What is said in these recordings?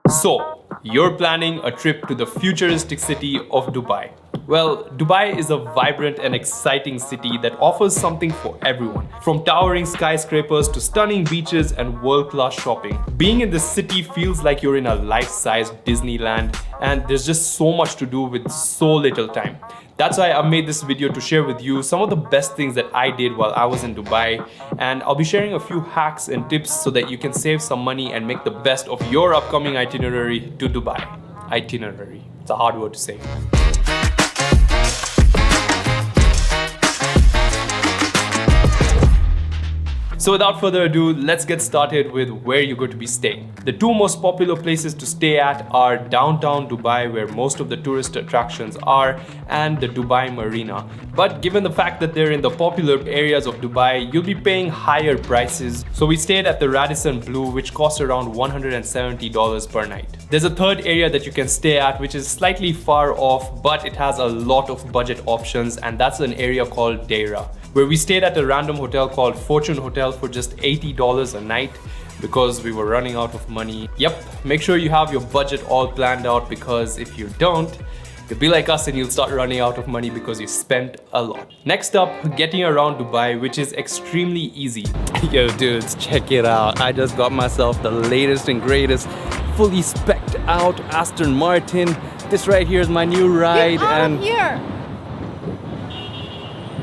So, you're planning a trip to the futuristic city of Dubai. Well, Dubai is a vibrant and exciting city that offers something for everyone, from towering skyscrapers to stunning beaches and world-class shopping. Being in this city feels like you're in a life-sized Disneyland, and there's just so much to do with so little time. That's why I made this video to share with you some of the best things that I did while I was in Dubai, and I'll be sharing a few hacks and tips so that you can save some money and make the best of your upcoming itinerary to Dubai. Itinerary. It's a hard word to say. So without further ado, let's get started with where you're going to be staying. The two most popular places to stay at are downtown Dubai, where most of the tourist attractions are, and the Dubai Marina. But given the fact that they're in the popular areas of Dubai, you'll be paying higher prices. So we stayed at the Radisson Blu, which costs around $170 per night. There's a third area that you can stay at, which is slightly far off, but it has a lot of budget options, and that's an area called Deira, where we stayed at a random hotel called Fortune Hotel for just $80 a night because we were running out of money. Yep, make sure you have your budget all planned out, because if you don't, you'll be like us and you'll start running out of money because you spent a lot. Next up, getting around Dubai, which is extremely easy. Yo dudes, check it out. I just got myself the latest and greatest fully specced out Aston Martin. This right here is my new ride. Get out of here!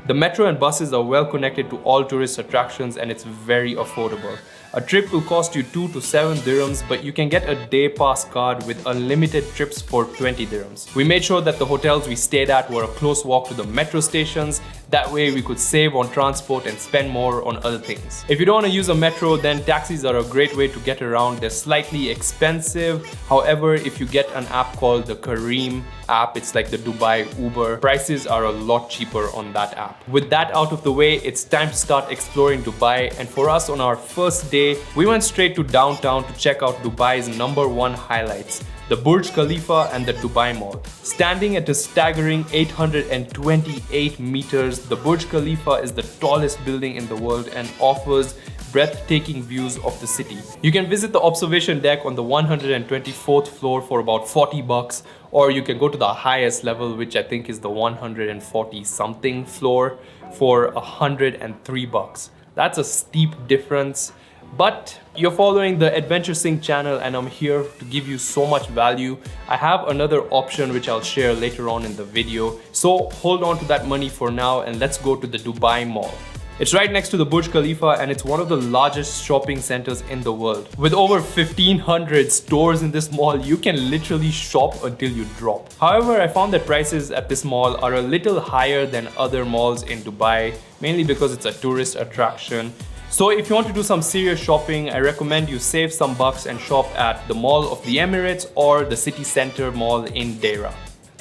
The metro and buses are well connected to all tourist attractions, and it's very affordable. A trip will cost you 2 to 7 dirhams, but you can get a day pass card with unlimited trips for 20 dirhams. We made sure that the hotels we stayed at were a close walk to the metro stations. That way we could save on transport and spend more on other things. If you don't want to use a metro, then taxis are a great way to get around. They're slightly expensive. However, if you get an app called the Careem app, it's like the Dubai Uber, prices are a lot cheaper on that app. With that out of the way, it's time to start exploring Dubai. And for us, on our first day, we went straight to downtown to check out Dubai's #1 highlights, the Burj Khalifa and the Dubai Mall. Standing at a staggering 828 meters, the Burj Khalifa is the tallest building in the world and offers breathtaking views of the city. You can visit the observation deck on the 124th floor for about $40, or you can go to the highest level, which I think is the 140 something floor, for $103. That's a steep difference. But you're following the Adventure Sync channel, and I'm here to give you so much value. I have another option which I'll share later on in the video. So hold on to that money for now, and let's go to the Dubai Mall. It's right next to the Burj Khalifa, and it's one of the largest shopping centers in the world. With over 1,500 stores in this mall, you can literally shop until you drop. However, I found that prices at this mall are a little higher than other malls in Dubai, mainly because it's a tourist attraction. So if you want to do some serious shopping, I recommend you save some bucks and shop at the Mall of the Emirates or the City Center Mall in Deira.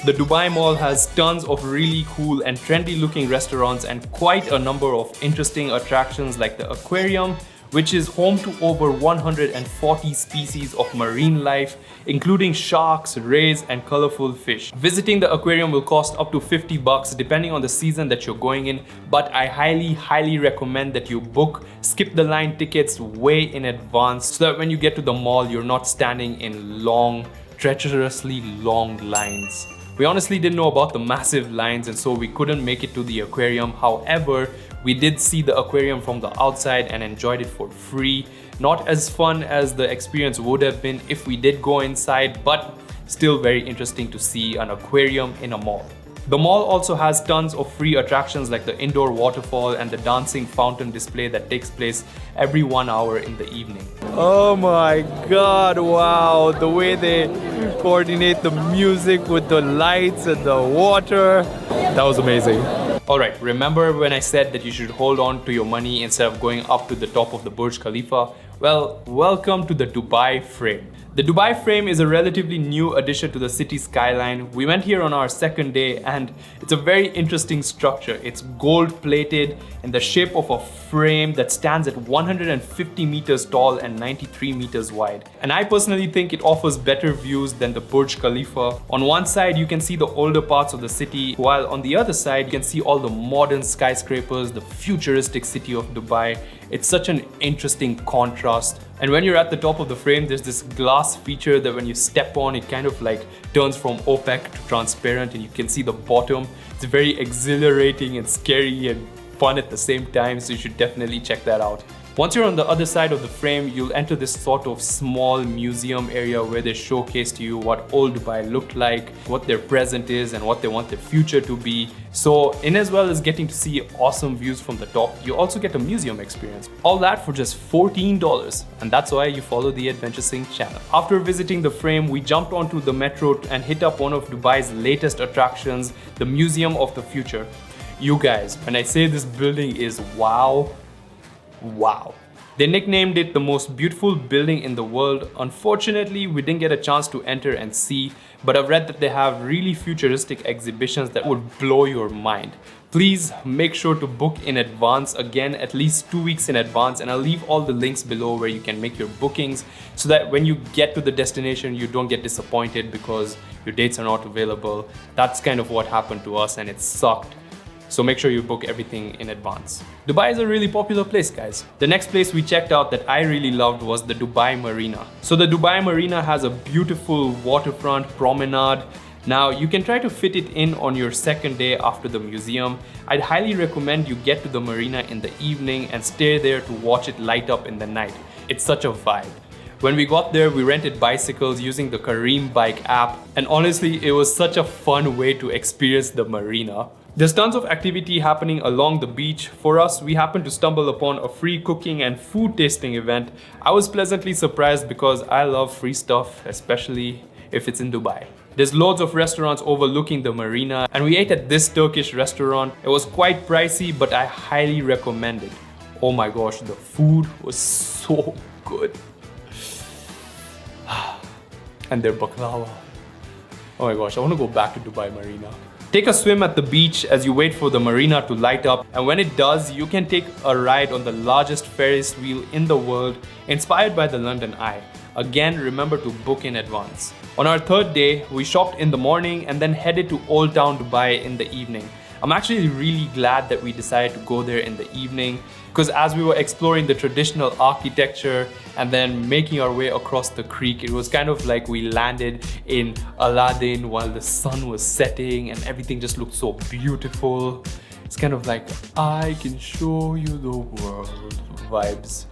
The Dubai Mall has tons of really cool and trendy looking restaurants and quite a number of interesting attractions like the aquarium, which is home to over 140 species of marine life, including sharks, rays, and colorful fish. Visiting the aquarium will cost up to $50 depending on the season that you're going in, but I highly recommend that you book skip the line tickets way in advance so that when you get to the mall, you're not standing in long, treacherously long lines. We honestly didn't know about the massive lines, and so we couldn't make it to the aquarium. However, we did see the aquarium from the outside and enjoyed it for free. Not as fun as the experience would have been if we did go inside, but still very interesting to see an aquarium in a mall. The mall also has tons of free attractions like the indoor waterfall and the dancing fountain display that takes place every 1 hour in the evening. Oh my god, wow, the way they coordinate the music with the lights and the water, that was amazing. Alright, remember when I said that you should hold on to your money instead of going up to the top of the Burj Khalifa? Well, welcome to the Dubai Frame. The Dubai Frame is a relatively new addition to the city skyline. We went here on our second day, and it's a very interesting structure. It's gold plated in the shape of a frame that stands at 150 meters tall and 93 meters wide. And I personally think it offers better views than the Burj Khalifa. On one side, you can see the older parts of the city, while on the other side, you can see all the modern skyscrapers, the futuristic city of Dubai. It's such an interesting contrast And when you're at the top of the frame, there's this glass feature that when you step on, it kind of like turns from opaque to transparent and you can see the bottom. It's very exhilarating and scary and fun at the same time, so you should definitely check that out. Once you're on the other side of the frame, you'll enter this sort of small museum area where they showcase to you what old Dubai looked like, what their present is, and what they want their future to be. So, in as well as getting to see awesome views from the top, you also get a museum experience. All that for just $14, and that's why you follow the Adventure Sync channel. After visiting the frame, we jumped onto the metro and hit up one of Dubai's latest attractions, the Museum of the Future. You guys, when I say this building is wow. They nicknamed it the most beautiful building in the world. Unfortunately, we didn't get a chance to enter and see, but I've read that they have really futuristic exhibitions that would blow your mind. Please make sure to book in advance, again at least 2 weeks in advance, and I'll leave all the links below where you can make your bookings so that when you get to the destination you don't get disappointed because your dates are not available. That's kind of what happened to us and it sucked. So make sure you book everything in advance. Dubai is a really popular place, guys. The next place we checked out that I really loved was the Dubai Marina. So the Dubai Marina has a beautiful waterfront promenade. Now you can try to fit it in on your second day after the museum. I'd highly recommend you get to the marina in the evening and stay there to watch it light up in the night. It's such a vibe. When we got there, we rented bicycles using the Careem Bike app, and honestly, it was such a fun way to experience the marina. There's tons of activity happening along the beach. For us, we happened to stumble upon a free cooking and food tasting event. I was pleasantly surprised because I love free stuff, especially if it's in Dubai. There's loads of restaurants overlooking the marina, and we ate at this Turkish restaurant. It was quite pricey, but I highly recommend it. Oh my gosh, the food was so good. And their baklava. Oh my gosh, I want to go back to Dubai Marina. Take a swim at the beach as you wait for the marina to light up, and when it does, you can take a ride on the largest Ferris wheel in the world, inspired by the London Eye. Again, remember to book in advance. On our third day, we shopped in the morning and then headed to Old Town Dubai in the evening. I'm actually really glad that we decided to go there in the evening because as we were exploring the traditional architecture and then making our way across the creek, it was kind of like we landed in Aladdin while the sun was setting and everything just looked so beautiful. It's kind of like, I can show you the world vibes.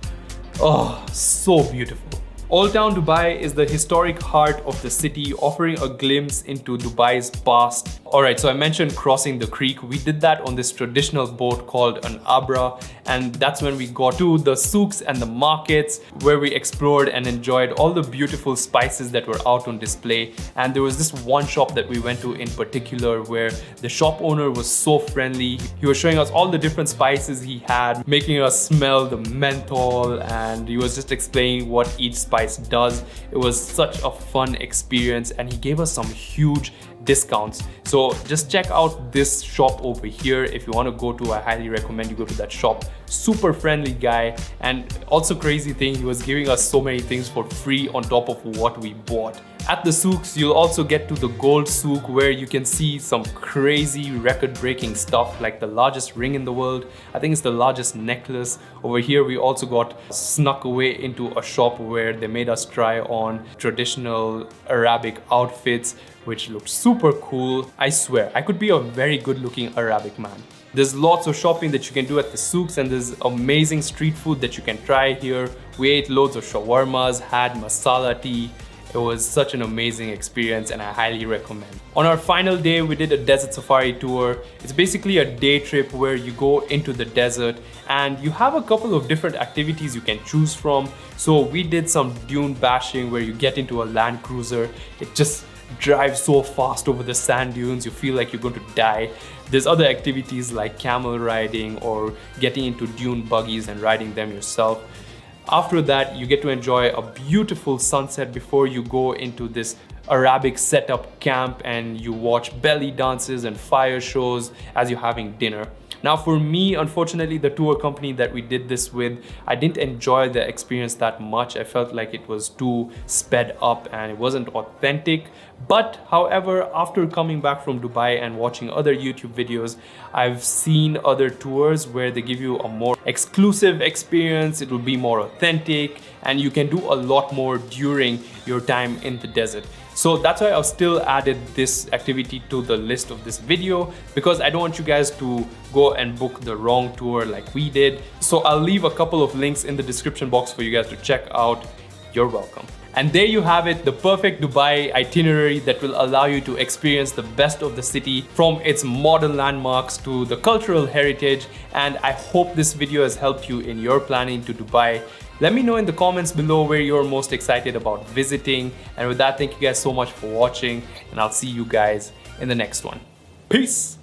Oh, so beautiful. Old Town Dubai is the historic heart of the city, offering a glimpse into Dubai's past. Alright, so I mentioned crossing the creek. We did that on this traditional boat called an Abra, and that's when we got to the souks and the markets where we explored and enjoyed all the beautiful spices that were out on display. And there was this one shop that we went to in particular where the shop owner was so friendly. He was showing us all the different spices he had, making us smell the menthol, and he was just explaining what each spice does. It was such a fun experience and he gave us some huge discounts. So just check out this shop over here. If you want to go to, I highly recommend you go to that shop. Super friendly guy, and also crazy thing, he was giving us so many things for free on top of what we bought. At the souks, you'll also get to the gold souk where you can see some crazy record-breaking stuff like the largest ring in the world. I think it's the largest necklace. Over here, we also got snuck away into a shop where they made us try on traditional Arabic outfits, which looked super cool. I swear, I could be a very good-looking Arabic man. There's lots of shopping that you can do at the souks, and there's amazing street food that you can try here. We ate loads of shawarmas, had masala tea. It was such an amazing experience and I highly recommend. On our final day, we did a desert safari tour. It's basically a day trip where you go into the desert and you have a couple of different activities you can choose from. So we did some dune bashing where you get into a Land Cruiser. It just drives so fast over the sand dunes, you feel like you're going to die. There's other activities like camel riding or getting into dune buggies and riding them yourself. After that, you get to enjoy a beautiful sunset before you go into this Arabic setup camp and you watch belly dances and fire shows as you're having dinner. Now for me, unfortunately, the tour company that we did this with, I didn't enjoy the experience that much. I felt like it was too sped up and it wasn't authentic. But however, after coming back from Dubai and watching other YouTube videos, I've seen other tours where they give you a more exclusive experience. It will be more authentic and you can do a lot more during your time in the desert. So that's why I've still added this activity to the list of this video, because I don't want you guys to go and book the wrong tour like we did. So I'll leave a couple of links in the description box for you guys to check out. You're welcome. And there you have it, the perfect Dubai itinerary that will allow you to experience the best of the city, from its modern landmarks to the cultural heritage. And I hope this video has helped you in your planning to Dubai. Let me know in the comments below where you're most excited about visiting. And with that, thank you guys so much for watching, and I'll see you guys in the next one. Peace!